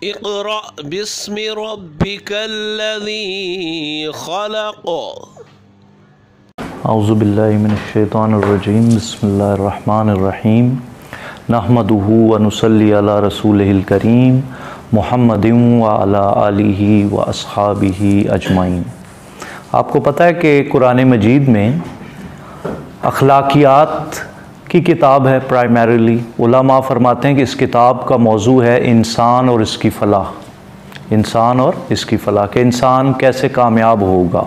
इक़रा बिस्मि रब्बिकल्लज़ी ख़लक़। औज़ु बिल्लाहि मिनश्शैतानिर्रजीम। बिस्मिल्लाहिर्रहमानिर्रहीम। नहमदुहु व नुसल्ली अला रसूलिहिल करीम मुहम्मदिन व अला आलिहि व अस्हाबिहि अजमाइन। आपको पता है कि कुरान मजीद में अखलाकियात की किताब है प्राइमरीली। उलमा फरमाते हैं कि इस किताब का मौजू है इंसान और इसकी फ़लाह। इंसान और इसकी फ़लाह के इंसान कैसे कामयाब होगा,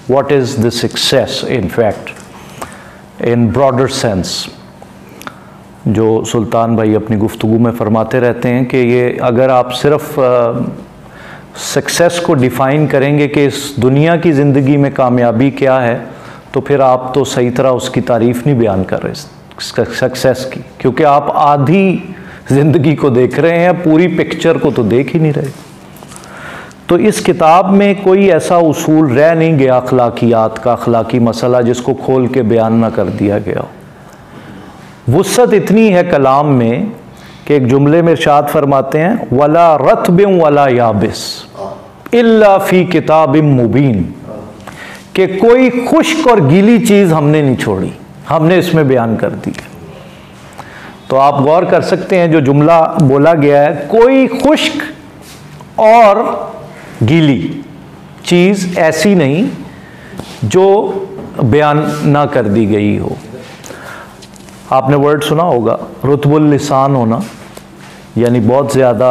what is the success in fact in broader sense. जो सुल्तान भाई अपनी गुफ्तगू में फरमाते रहते हैं कि ये अगर आप सिर्फ सक्सेस को डिफ़ाइन करेंगे कि इस दुनिया की ज़िंदगी में कामयाबी क्या है, तो फिर आप तो सही तरह उसकी तारीफ़ नहीं बयान कर रहे सक्सेस की, क्योंकि आप आधी ज़िंदगी को देख रहे हैं, पूरी पिक्चर को तो देख ही नहीं रहे। तो इस किताब में कोई ऐसा उसूल रह नहीं गया अखलाकियात का, अखलाकी मसला जिसको खोल के बयान ना कर दिया गया। वुसअत इतनी है कलाम में कि एक जुमले में इरशाद फरमाते हैं वला रत्बिन वला याबिस इल्ला फ़ी किताबिम मुबीन, कि कोई खुश्क और गीली चीज़ हमने नहीं छोड़ी, हमने इसमें बयान कर दी। तो आप गौर कर सकते हैं जो जुमला बोला गया है, कोई खुश्क और गीली चीज़ ऐसी नहीं जो बयान ना कर दी गई हो। आपने वर्ड सुना होगा रुतबुल लिसान होना, यानी बहुत ज़्यादा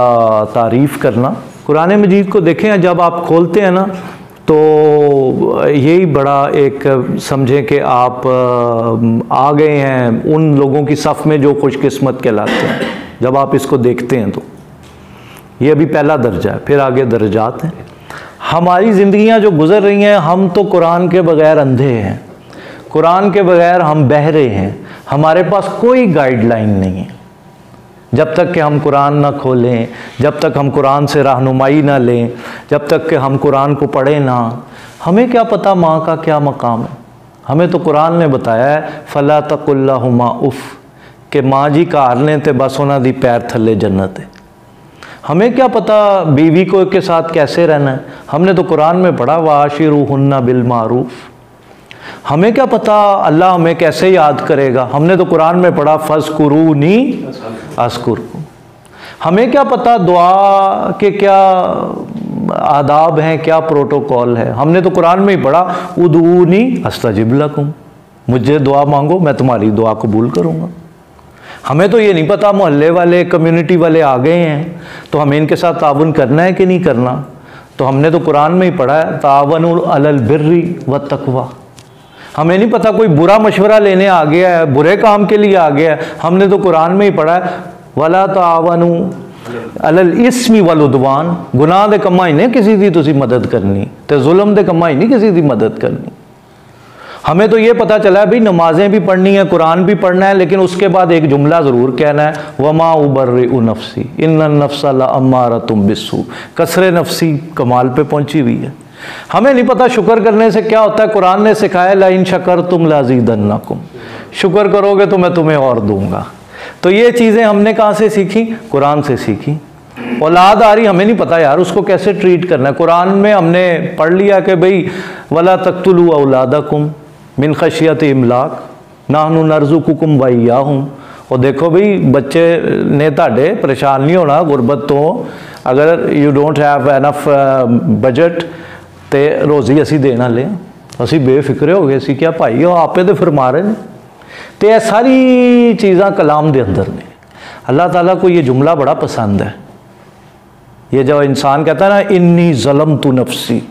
तारीफ़ करना। कुरान मजीद को देखें, जब आप खोलते हैं ना तो यही बड़ा एक समझें कि आप आ गए हैं उन लोगों की सफ़ में जो खुशकिस्मत कहलाते हैं। जब आप इसको देखते हैं तो ये अभी पहला दर्जा है, फिर आगे दर्जात हैं। हमारी ज़िंदगियां जो गुज़र रही हैं, हम तो कुरान के बग़ैर अंधे हैं, कुरान के बग़ैर हम बहरे हैं, हमारे पास कोई गाइडलाइन नहीं है। जब तक कि हम कुरान ना खोलें, जब तक हम कुरान से रहनुमाई ना लें, जब तक कि हम कुरान को पढ़ें ना, हमें क्या पता माँ का क्या मकाम है। हमें तो कुरान ने बताया है फला तकुल्लाहुमा उफ़, कि माँ जी कारने थे बस उन्हां दी पैर थले जन्नत है। हमें क्या पता बीवी को के साथ कैसे रहना है, हमने तो कुरान में पढ़ा वाशिरूहुन्ना बिल मारूफ। हमें क्या पता अल्लाह हमें कैसे याद करेगा, हमने तो कुरान में पढ़ा फज़कुरूनी अस्कुरकुम। हमें क्या पता दुआ के क्या आदाब हैं, क्या प्रोटोकॉल है, हमने तो कुरान में ही पढ़ा उदूनी अस्तजिब लकुम, मुझे दुआ मांगो मैं तुम्हारी दुआ कबूल करूँगा। हमें तो ये नहीं पता मोहल्ले वाले कम्युनिटी वाले आ गए हैं तो हमें इनके साथ ताउन करना है कि नहीं करना। तो हमने तो कुरान में ही पढ़ा है तावनु अलल बिर्री व तकवा। हमें नहीं पता कोई बुरा मशवरा लेने आ गया है, बुरे काम के लिए आ गया है, हमने तो कुरान में ही पढ़ा है वला तावनु अलल इस्मी वल उदवान, गुनाह दे कम्मा ही नहीं किसी दी तुसी मदद करनी, ते जुल्म दे कम्मा ही नहीं किसी दी मदद करनी। हमें तो ये पता चला है भाई नमाजें भी पढ़नी है, कुरान भी पढ़ना है, लेकिन उसके बाद एक जुमला ज़रूर कहना है वमा उबर्रिउ नफ्सी इन्नन नफ्सा लअम्मारतुम बिस्सू, कसरे नफ्सी कमाल पे पहुंची हुई है। हमें नहीं पता शुक्र करने से क्या होता है, कुरान ने सिखाया ला इन शकरतुम लाज़ीदन्नकुम, शुक्र करोगे तो मैं तुम्हें और दूंगा। तो ये चीज़ें हमने कहाँ से सीखी? कुरान से सीखी। औलाद आ रही, हमें नहीं पता यार उसको कैसे ट्रीट करना है। कुरान में हमने पढ़ लिया कि भाई वला तक़्तुलू औलादकुम मिन खशियत इमलाक नाहनु नरज़ुकुकुम व इय्याहुम। और देखो भाई बच्चे ने ताड़े परेशान नहीं होना गुरबत तो, अगर you don't have enough budget तो रोज़ी असी देना ले, असी बेफिक्रे हो गए सी क्या भाई हो आपे तो फिरमा रहे हैं। तो यह सारी चीज़ा कलाम के अंदर ने। अल्लाह ताला को ये जुमला बड़ा पसंद है। ये जब इंसान कहता है ना इन्नी ज़लम तु नफ्सी,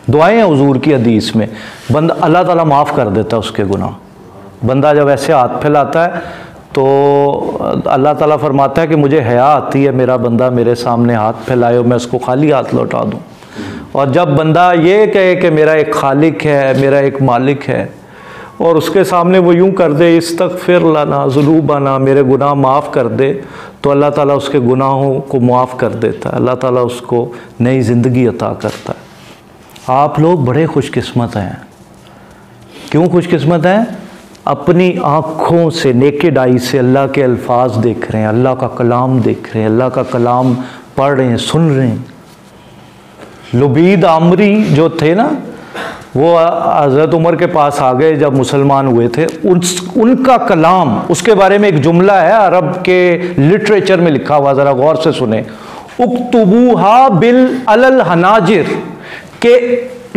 दुआएं हैं हुजूर की हदीस में, बंदा अल्लाह ताला माफ़ कर देता है उसके गुनाह। बंदा जब ऐसे हाथ फैलाता है तो अल्लाह ताला फरमाता है कि मुझे हया आती है मेरा बंदा मेरे सामने हाथ फैलाए और मैं उसको खाली हाथ लौटा दूँ। और जब बंदा ये कहे कि मेरा एक खालिक है, मेरा एक मालिक है, और उसके सामने वो यूँ कर दे इस्तग़फ़िर लना ज़ुनूबना, मेरे गुनाह माफ़ कर दे, तो अल्लाह ताला उसके गुनाहों को माफ़ कर देता है, अल्लाह ताला उसको नई ज़िंदगी अता करता है। आप लोग बड़े खुशकिस्मत हैं। क्यों खुशकिस्मत हैं? अपनी आँखों से नेकेड आई से अल्लाह के अल्फाज देख रहे हैं, अल्लाह का कलाम देख रहे हैं, अल्लाह का कलाम पढ़ रहे हैं, सुन रहे हैं। लुबीद आमरी जो थे ना, वो हज़रत उमर के पास आ गए जब मुसलमान हुए थे। उनका कलाम, उसके बारे में एक जुमला है अरब के लिटरेचर में लिखा हुआ, ज़रा गौर से सुने। उक्तुबूहा बिल अलल हनाजिर, के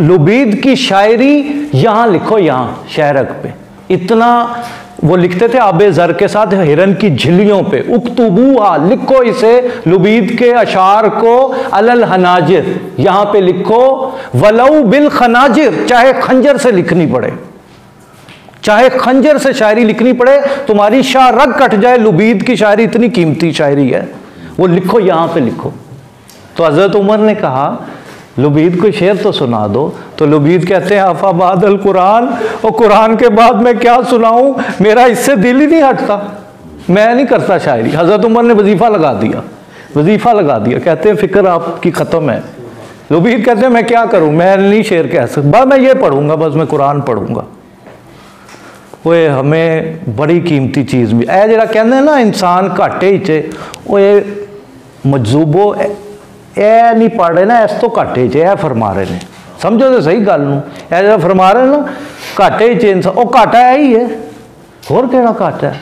लुबीद की शायरी यहाँ लिखो, यहाँ शायरक पे। इतना वो लिखते थे आबे ज़र के साथ हिरन की झिल्लियों पे। उक्तुबूहा, लिखो इसे, लुबीद के अशार को, अलल हनाजिर, यहाँ पे लिखो। वलऊ बिल खनाजिर, चाहे खंजर से लिखनी पड़े, चाहे खंजर से शायरी लिखनी पड़े, तुम्हारी शाह रग कट जाए, लुबीद की शायरी इतनी कीमती शायरी है, वो लिखो, यहाँ पे लिखो। तो हज़रत उमर ने कहा लुबीद को शेर तो सुना दो। तो लुबीद कहते हैं अफा बादल कुरान, और कुरान के बाद मैं क्या सुनाऊं, मेरा इससे दिल ही नहीं हटता, मैं नहीं करता शायरी। हज़रत उमर ने वजीफ़ा लगा दिया, वजीफ़ा लगा दिया। कहते हैं फ़िक्र आपकी ख़त्म है। लुबीद कहते हैं मैं क्या करूं, मैं नहीं शेर कह सकता, बस मैं ये पढ़ूंगा, बस मैं कुरान पढ़ूंगा। वो हमें बड़ी कीमती चीज़ भी है जरा कहते हैं ना, इंसान घाटे ही वो मजूबो ए नहीं पढ़ रहे ना, इस तो घाटे च फरमा रहे ने, समझो तो सही गल नूं। ए जो फरमा रहे ना घाटे च इंसान, वो घाटा है ही है, होर केड़ा घाटा है।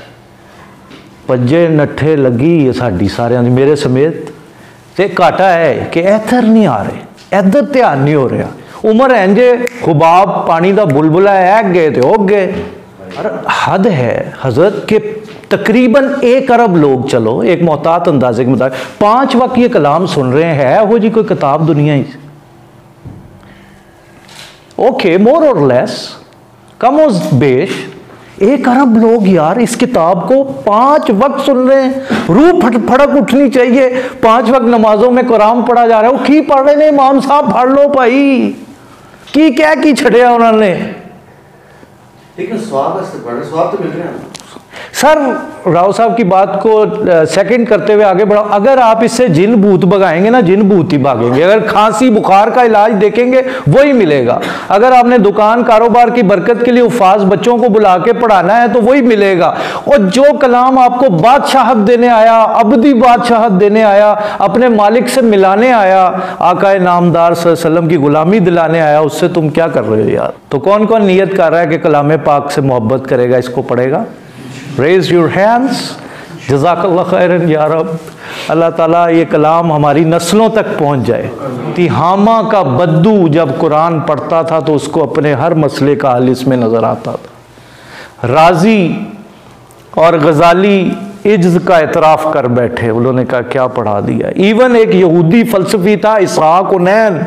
पज्जे नट्ठे लगी है साडी सारियां दी, मेरे समेत। ते घाटा है कि इधर नहीं आ रहे, इधर ध्यान नहीं हो रहा। उमर इंजे खुबाब पानी का बुलबुला है, गए तो हो गए। और हद है हजरत के तकरीबन 1 अरब लोग, चलो एक मोहतात अंदाजे के मुताबिक 5 वक्त ये कलाम सुन रहे हैं। हो जी कोई किताब दुनिया ही, ओके मोर और लेस, कम उस बेश 1 अरब लोग यार इस किताब को 5 वक्त सुन रहे हैं। रूह फड़क उठनी चाहिए। 5 वक्त नमाजों में कुरान पढ़ा जा रहा है, वो की पढ़ रहे ने, इमाम साहब पढ़ लो भाई, की क्या की छड़िया उन्होंने। लेकिन स्वाब तो मिल रहे हैं। सर राव साहब की बात को सेकंड करते हुए आगे बढ़ाओ। अगर आप इससे जिन भूत भगाएंगे ना, जिन भूत ही भागेंगे। अगर खांसी बुखार का इलाज देखेंगे वही मिलेगा। अगर आपने दुकान कारोबार की बरकत के लिए उफाज बच्चों को बुला के पढ़ाना है तो वही मिलेगा। और जो कलाम आपको बादशाहत देने आया, अबदी बादशाहत देने आया, अपने मालिक से मिलाने आया, आकाए नामदार सल्लल्लाहु अलैहि वसल्लम की गुलामी दिलाने आया, उससे तुम क्या कर रहे हो यार। तो कौन कौन नियत कर रहा है कि कलाम पाक से मोहब्बत करेगा, इसको पढ़ेगा? Raise your hands. जज़ाकल्लाह खैरन या रब। अल्लाह ताला ये कलाम हमारी नस्लों तक पहुंच जाए। तिहामा का बद्दू जब कुरान पढ़ता था तो उसको अपने हर मसले का हल इसमें नज़र आता था। राजी और गजाली इज्ज का एतराफ़ कर बैठे, उन्होंने कहा क्या पढ़ा दिया। इवन एक यहूदी फलसफी था इसहाक उनैन,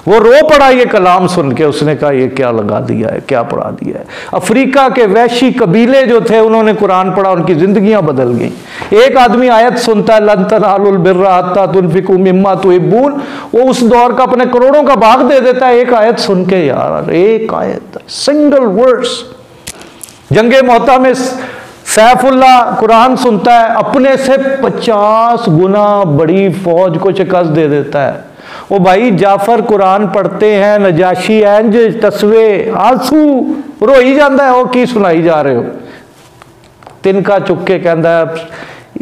वो रो पड़ा ये कलाम सुन के, उसने कहा ये क्या लगा दिया है, क्या पढ़ा दिया है। अफ्रीका के वैशी कबीले जो थे उन्होंने कुरान पढ़ा, उनकी जिंदगियां बदल गई। एक आदमी आयत सुनता है लन तनालुल बिर्रा हत्ता तुनफिकू मिम्मा तुहिब्बून, वो उस दौर का अपने करोड़ों का भाग दे देता है एक आयत सुन के। यार एक आयत, सिंगल वर्स। जंगे मोहता में सैफुल्ला कुरान सुनता है, अपने से 50 गुना बड़ी फौज को शिकस्त दे देता है। वो भाई जाफर कुरान पढ़ते हैं, नजाशी एंज तस्वे आंसू रो ही जाता है, वो की सुनाई जा रहे हो। तिनका चुक के कहता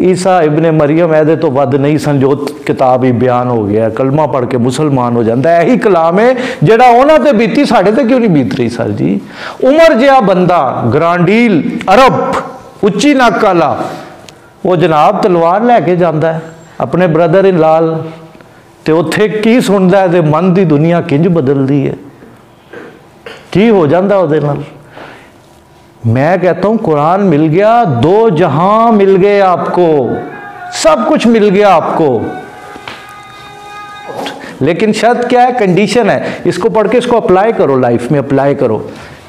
ईसा इब्ने मरियम ऐदे तो वध नहीं सन, जो किताब ही बयान हो गया, कलमा पढ़ के मुसलमान हो जाता है। यही कलाम है जेड़ा उन्होंने ते बीती, साढ़े ते क्यों नहीं बीत रही सर जी। उमर जिहा बंदा ग्रांडील अरब उच्ची नक वाला, वो जनाब तलवार लैके जाता है अपने ब्रदर इन लाल, तो उत्थे की सुनता है, तो मन की दुनिया किंज बदलती है, की हो जाता उहदे नाल। मैं कहता हूं कुरान मिल गया, 2 जहां मिल गए आपको, सब कुछ मिल गया आपको। लेकिन शर्त क्या है, कंडीशन है, इसको पढ़ के इसको अप्लाई करो, लाइफ में अप्लाई करो,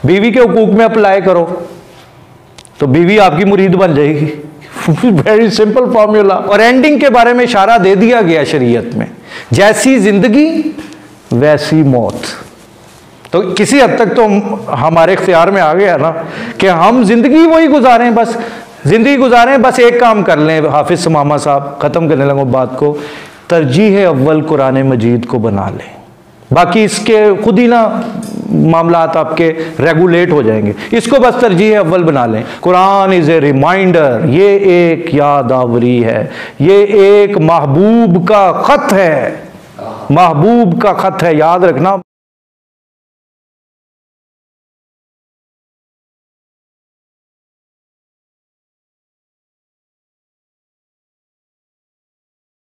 बीवी के हुकूक में अप्लाई करो, तो बीवी आपकी मुरीद बन जाएगी। Very simple formula. और एंडिंग के बारे में इशारा दे दिया गया शरीयत में, जैसी जिंदगी वैसी मौत। तो किसी हद तक तो हमारे इख्तियार में आ गया ना कि हम जिंदगी वही गुजारें, बस जिंदगी गुजारें, बस एक काम कर लें। हाफिज समामा साहब ख़त्म करने लगा बात को, तरजीह अव्वल कुरान मजीद को बना लें, बाकी इसके खुद ही ना मामलात आपके रेगुलेट हो जाएंगे। इसको बस तरजीह अव्वल बना लें। कुरान इज़ ए रिमाइंडर, ये एक यादावरी है, ये एक महबूब का ख़त है, महबूब का ख़त है, याद रखना।